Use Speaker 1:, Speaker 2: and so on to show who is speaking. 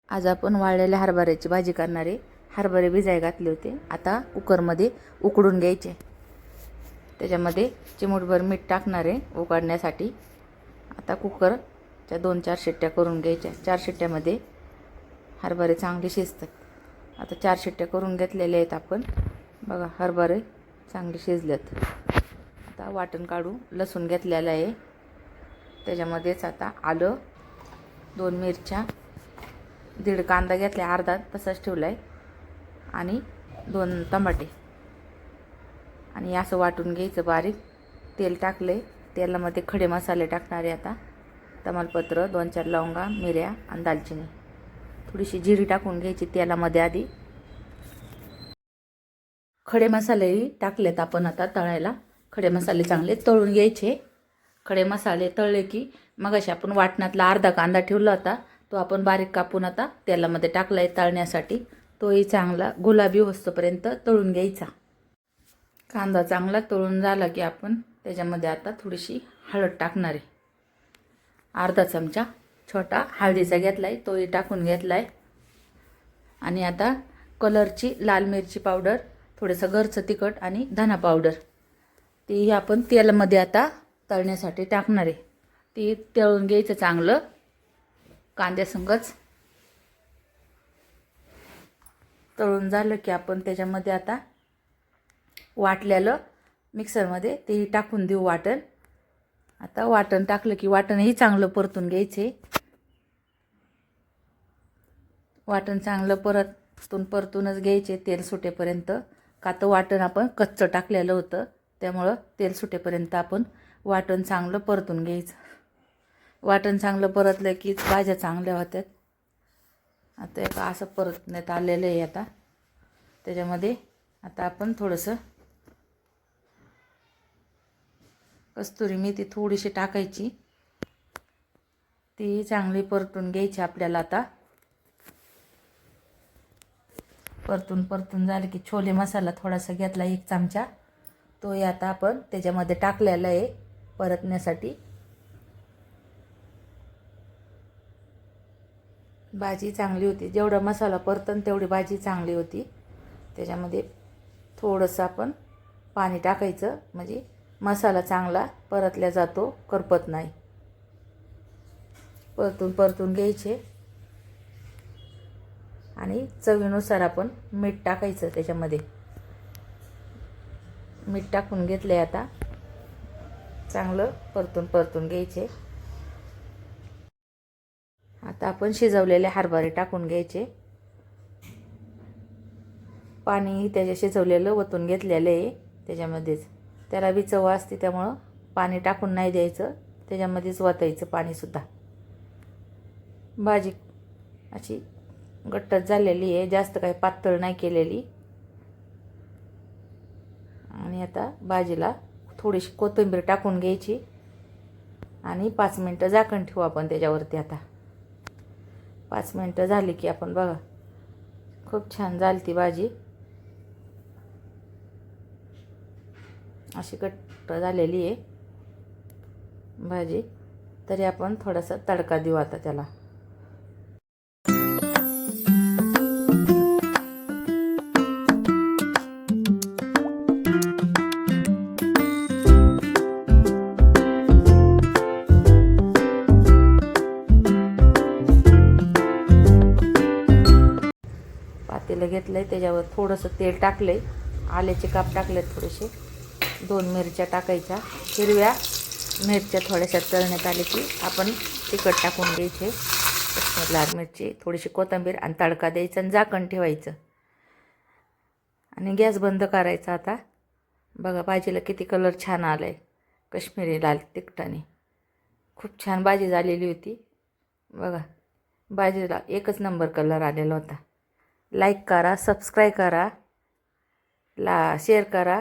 Speaker 1: आज आपण वाळलेल्या हरभऱ्याची भाजी करणार आहे। हरभरे भिजाय घातले होते, आता कुकरमध्ये उकडून घ्यायचे। त्याच्यामध्ये चिमूटभर मीठ टाकणार आहे उकडण्यासाठी। आता कुकरच्या 2-4 शिट्ट्या करून घ्यायच्या। 4 शिट्ट्यामध्ये हरभरे चांगले शिजतात। आता 4 शिट्ट्या करून घेतलेल्या आहेत आपण। बघा हरभरे चांगले शिजलेत। आता वाटण काढू। लसूण घेतलेला आहे, त्याच्यामध्येच आता आलं, 2 मिरच्या, 1.5 कांदा घेतला, अर्धा तसाच ठेवलाय, आणि 2 टमाटे, आणि असं वाटून घ्यायचं बारीक। तेल टाकले, तेलामध्ये खडे मसाले टाकणार आहे आता। तमालपत्र, 2-4 लवंगा, मिऱ्या आणि दालचिनी, थोडीशी जिरी टाकून घ्यायची तेलामध्ये आधी। खडे मसालेही टाकलेत आपण आता तळायला। खडे मसाले चांगले तळून घ्यायचे। खडे मसाले तळले की मगाशी आपण वाटणातला अर्धा कांदा ठेवला होता, तो आपण बारीक कापून आता तेलामध्ये टाकलाय तळण्यासाठी। तोही चांगला गुलाबी होईपर्यंत तळून घ्यायचा। कांदा चांगला तळून झाला की आपण त्याच्यामध्ये आता थोडीशी हळद टाकणार आहे। अर्धा चमचा छोटा हळदीचा घेतलाय, तोही टाकून घेतलाय। आणि आता कलरची लाल मिरची पावडर, थोडंसं घरचं तिखट आणि धना पावडर, ती आपण तेलामध्ये आता तळण्यासाठी टाकणार आहे। ती तळून घ्यायचं चांगलं कांद्यासंगच। तळून झालं की आपण त्याच्यामध्ये आता वाटलेलं मिक्सरमध्ये तेही टाकून देऊ वाटण। आता वाटण टाकलं की वाटणही चांगलं परतून घ्यायचे। वाटण चांगलं परतूनच घ्यायचे तेल सुटेपर्यंत। का तर वाटण आपण कच्चं टाकलेलं होतं, त्यामुळं तेल सुटेपर्यंत आपण वाटण चांगलं परतून घ्यायचं। वाटण चांगलं परतलं की भाज्या चांगल्या होतात। आता एक असं परतण्यात आलेलं आहे। आता त्याच्यामध्ये आता आपण थोडंसं कस्तुरी मेथी थोडीशी टाकायची, ती चांगली परतून घ्यायची आपल्याला। आता परतून झालं की छोले मसाला थोडासा घेतला 1 चमचा, तोही आता आपण त्याच्यामध्ये टाकलेला आहे परतण्यासाठी। भाजी चांगली होती, जेवढा मसाला परतन तेवढी भाजी चांगली होती। त्याच्यामध्ये थोडंसं आपण पाणी टाकायचं, म्हणजे मसाला चांगला परतल्या जातो, करपत नाही। परतून घ्यायचे, आणि चवीनुसार आपण मीठ टाकायचं त्याच्यामध्ये। मीठ टाकून घेतले, आता चांगलं परतून घ्यायचे। आता आपण शिजवलेले हरभरे टाकून घ्यायचे। पाणी त्याच्या शिजवलेलं ओतून घेतलेलं आहे त्याच्यामध्येच। त्याला बी चव असते, त्यामुळं पाणी टाकून नाही द्यायचं, त्याच्यामध्येच ओतायचं पाणीसुद्धा। भाजी अशी घट्टच झालेली आहे, जास्त काही पातळ नाही केलेली। आणि आता भाजीला थोडीशी कोथिंबीर टाकून घ्यायची, आणि 5 मिनटं झाकण ठेवू आपण त्याच्यावरती। आता 5 मिनटं झाली की आपण बघा, खूप छान झाली ती भाजी, अशी घट्ट झालेली आहे भाजी। तरी आपण थोडासा तडका देऊ आता त्याला। पातेलं घेतलंय, त्याच्यावर थोडंसं तेल टाकलंय, आल्याचे काप टाकलेत थोडेसे, 2 मिरच्या टाकायच्या, हिरव्या मिरच्या थोड्याशा तळण्यात आले की आपण तिखट टाकून घ्यायचे, लाल मिरची, थोडीशी कोथिंबीर, आणि तडका द्यायचा आणि झाकण ठेवायचं, आणि गॅस बंद करायचा। आता बघा भाजीला किती कलर छान आलाय, काश्मीरी लाल तिखटाने। खूप छान भाजी झालेली होती बघा। भाजीला एकच नंबर कलर आलेला होता। लाईक करा, सबस्क्राईब करा, शेअर करा।